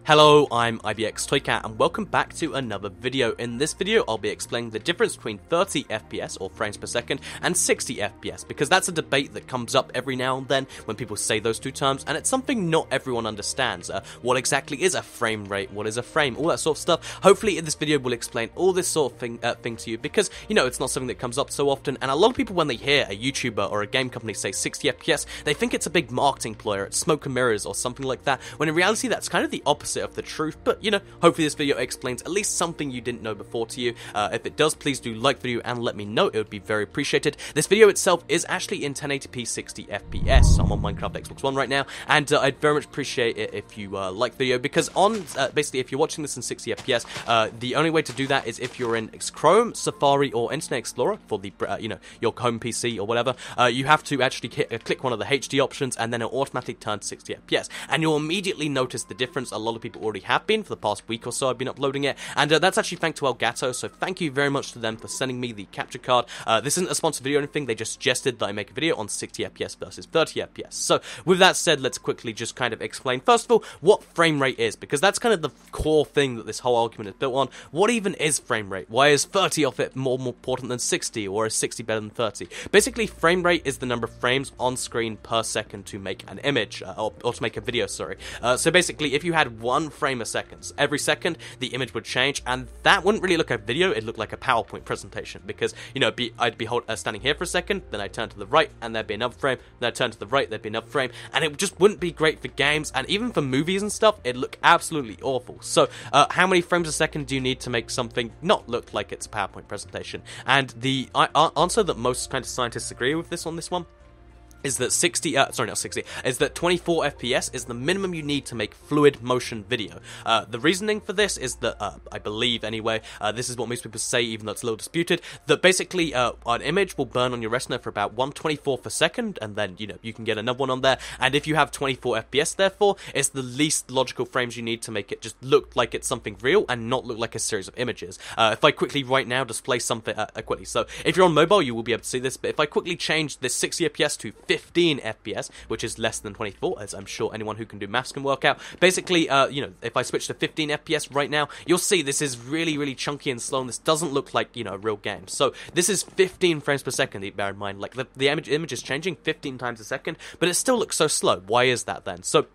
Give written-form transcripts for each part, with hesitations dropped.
Hello, I'm IBX Toycat and welcome back to another video. In this video, I'll be explaining the difference between 30 FPS or frames per second and 60 FPS because that's a debate that comes up every now and then when people say those two terms, and it's something not everyone understands. What exactly is a frame rate? What is a frame? All that sort of stuff. Hopefully in this video we'll explain all this sort of thing to you because, you know, it's not something that comes up so often, and a lot of people when they hear a YouTuber or a game company say 60 FPS, they think it's a big marketing ploy, it's smoke and mirrors or something like that, when in reality that's kind of the opposite of the truth. But you know, hopefully this video explains at least something you didn't know before to you. If it does, please do like the video and let me know, it would be very appreciated. This video itself is actually in 1080p 60 FPS. I'm on Minecraft Xbox One right now, and I'd very much appreciate it if you like the video, because on basically if you're watching this in 60 FPS, the only way to do that is if you're in Chrome, Safari or Internet Explorer for the you know, your home PC or whatever. You have to actually click one of the HD options and then it'll automatically turn to 60 FPS, and you'll immediately notice the difference. A lot of people already have been for the past week or so. I've been uploading it, and that's actually thanks to Elgato, so thank you very much to them for sending me the capture card. This isn't a sponsored video or anything, they just suggested that I make a video on 60 FPS versus 30 FPS. So with that said, let's quickly just kind of explain first of all what frame rate is, because that's kind of the core thing that this whole argument is built on. What even is frame rate? Why is 30 of it more important than 60, or is 60 better than 30? Basically, frame rate is the number of frames on screen per second to make an image, or to make a video, sorry. So basically, if you had 1 frame a second, every second the image would change, and that wouldn't really look like a video, it'd look like a PowerPoint presentation, because, you know, I'd be standing here for a second, then I'd turn to the right, and there'd be another frame, then I'd turn to the right, there'd be another frame, and it just wouldn't be great for games, and even for movies and stuff, it'd look absolutely awful. So, how many frames a second do you need to make something not look like it's a PowerPoint presentation? And the answer that most kind of scientists agree with this on this one is that 24 FPS is the minimum you need to make fluid motion video. The reasoning for this is that, I believe anyway, this is what most people say, even though it's a little disputed, that basically an image will burn on your retina for about 1/24 per second, and then, you know, you can get another one on there, and if you have 24 FPS, therefore, it's the least logical frames you need to make it just look like it's something real and not look like a series of images. If I quickly right now display something, quickly, so if you're on mobile, you will be able to see this, but if I quickly change this 60 FPS to 15 FPS, which is less than 24, as I'm sure anyone who can do maths can work out. Basically, you know, if I switch to 15 FPS right now, you'll see this is really, really chunky and slow, and this doesn't look like, you know, a real game. So this is 15 frames per second, bear in mind. Like, the image is changing 15 times a second, but it still looks so slow. Why is that then? So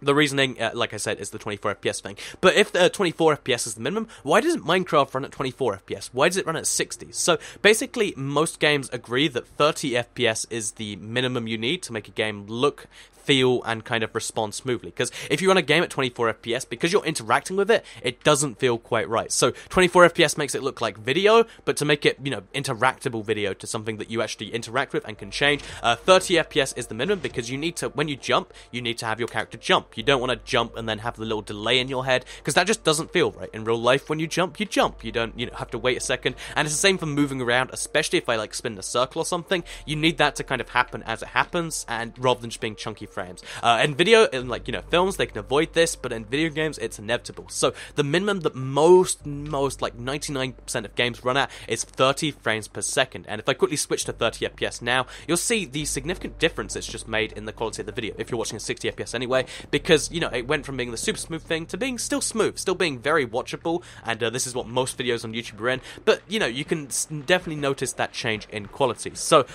the reasoning, like I said, is the 24 FPS thing. But if the 24 FPS is the minimum, why doesn't Minecraft run at 24 FPS? Why does it run at 60? So basically, most games agree that 30 FPS is the minimum you need to make a game look, feel, and kind of respond smoothly. Because if you run a game at 24 FPS, because you're interacting with it, it doesn't feel quite right. So 24 FPS makes it look like video, but to make it, you know, interactable video to something that you actually interact with and can change, 30 FPS is the minimum, because you need to, when you jump, you need to have your character jump. You don't want to jump and then have the little delay in your head, because that just doesn't feel right. In real life, when you jump, you jump. You don't, you know, have to wait a second. And it's the same for moving around, especially if I like spin in a circle or something. You need that to kind of happen as it happens, and rather than just being chunky frames. In video, in like, you know, films, they can avoid this, but in video games, it's inevitable. So the minimum that most like 99% of games run at is 30 frames per second. And if I quickly switch to 30 FPS now, you'll see the significant difference it's just made in the quality of the video, if you're watching a 60 FPS anyway, because, you know, it went from being the super smooth thing to being still smooth, still being very watchable, and this is what most videos on YouTube are in, but, you know, you can definitely notice that change in quality. So,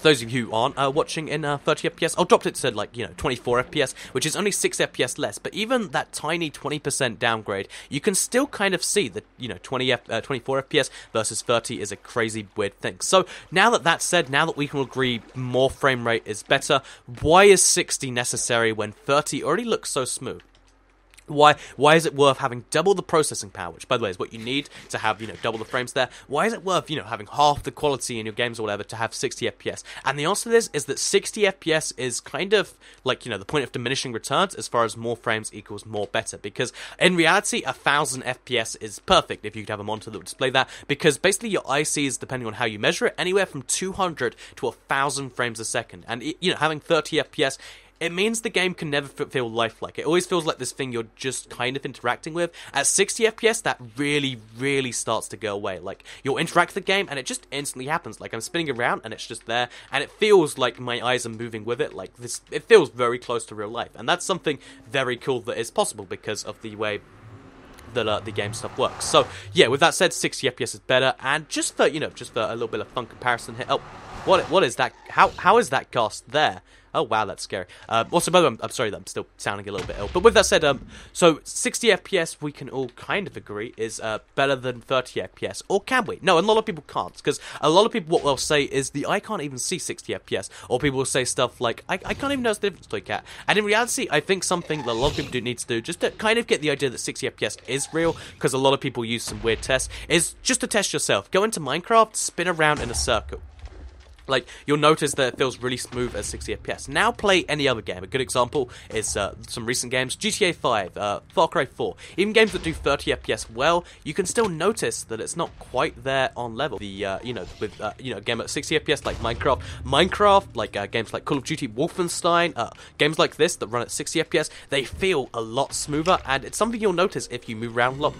those of you who aren't watching in 30 FPS, I'll drop it to, like, you know, 24 FPS, which is only 6 FPS less, but even that tiny 20% downgrade, you can still kind of see that, you know, 24 FPS versus 30 is a crazy weird thing. So now that that's said, now that we can agree more frame rate is better, why is 60 necessary when 30 already looks so smooth? Why is it worth having double the processing power, which, by the way, is what you need to have, you know, double the frames there? Why is it worth, you know, having half the quality in your games or whatever to have 60 FPS? And the answer to this is that 60 FPS is kind of like, you know, the point of diminishing returns as far as more frames equals more better. Because in reality, 1000 FPS is perfect if you could have a monitor that would display that, because basically your eye sees, depending on how you measure it, anywhere from 200 to 1000 frames a second. And, you know, having 30 FPS it means the game can never feel lifelike. It always feels like this thing you're just kind of interacting with. At 60 FPS, that really, really starts to go away. Like, you'll interact with the game, and it just instantly happens. Like, I'm spinning around, and it's just there, and it feels like my eyes are moving with it. Like, it feels very close to real life, and that's something very cool that is possible because of the way that the game stuff works. So, yeah, with that said, 60 FPS is better, and just for, just for a little bit of fun comparison here, oh, what is that? How is that cast there? Oh, wow, that's scary. Also, by the way, I'm sorry that I'm still sounding a little bit ill. But with that said, so 60 FPS, we can all kind of agree, is better than 30 FPS. Or can we? No, a lot of people can't. Because a lot of people, what they'll say is, I can't even see 60 FPS. Or people will say stuff like, I can't even notice the difference, Toy Cat. And in reality, I think something that a lot of people need to do, just to kind of get the idea that 60 FPS is real, because a lot of people use some weird tests, is just to test yourself. Go into Minecraft, spin around in a circle. Like, you'll notice that it feels really smooth at 60 FPS. Now play any other game. A good example is some recent games. GTA 5, Far Cry 4. Even games that do 30 FPS well, you can still notice that it's not quite there on level. The, with, a game at 60 FPS like Minecraft, like games like Call of Duty, Wolfenstein, games like this that run at 60 FPS, they feel a lot smoother, and it's something you'll notice if you move around a lot.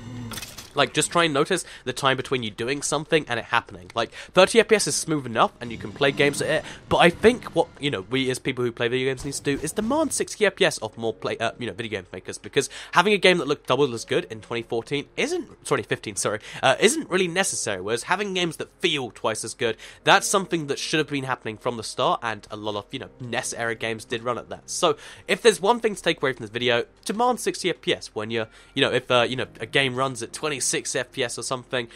Like, just try and notice the time between you doing something and it happening. Like, 30 FPS is smooth enough, and you can play games at it, but I think what, we as people who play video games need to do is demand 60 FPS of more video game makers, because having a game that looked double as good in 2015 isn't really necessary, whereas having games that feel twice as good, that's something that should have been happening from the start, and a lot of, NES era games did run at that. So, if there's one thing to take away from this video, demand 60 FPS when you're, if, a game runs at 26 FPS or something,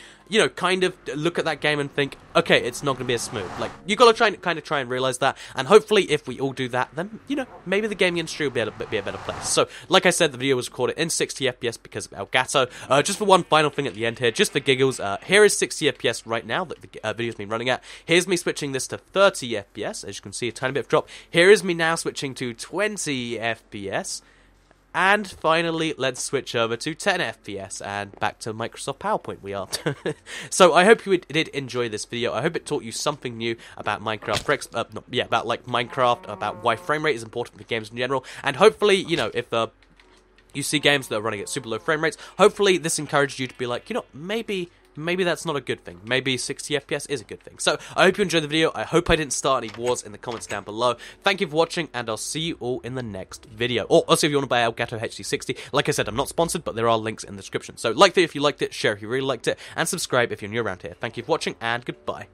kind of look at that game and think, okay, it's not going to be as smooth. Like, you got to try and realize that, and hopefully if we all do that, then, maybe the gaming industry will be a better place. So, like I said, the video was recorded in 60 FPS because of Elgato. Just for one final thing at the end here, just for giggles, here is 60 FPS right now that the video's been running at. Here's me switching this to 30 FPS, as you can see, a tiny bit of drop. Here is me now switching to 20 FPS. And finally, let's switch over to 10 FPS and back to Microsoft PowerPoint we are. So I hope you did enjoy this video. I hope it taught you something new about Minecraft, about Minecraft, about why frame rate is important for games in general, and hopefully, if you see games that are running at super low frame rates, hopefully this encouraged you to be like, maybe that's not a good thing. Maybe 60 FPS is a good thing. So, I hope you enjoyed the video. I hope I didn't start any wars in the comments down below. Thank you for watching, and I'll see you all in the next video. Or, also, if you want to buy Elgato HD60, like I said, I'm not sponsored, but there are links in the description. So, like the video if you liked it, share if you really liked it, and subscribe if you're new around here. Thank you for watching, and goodbye.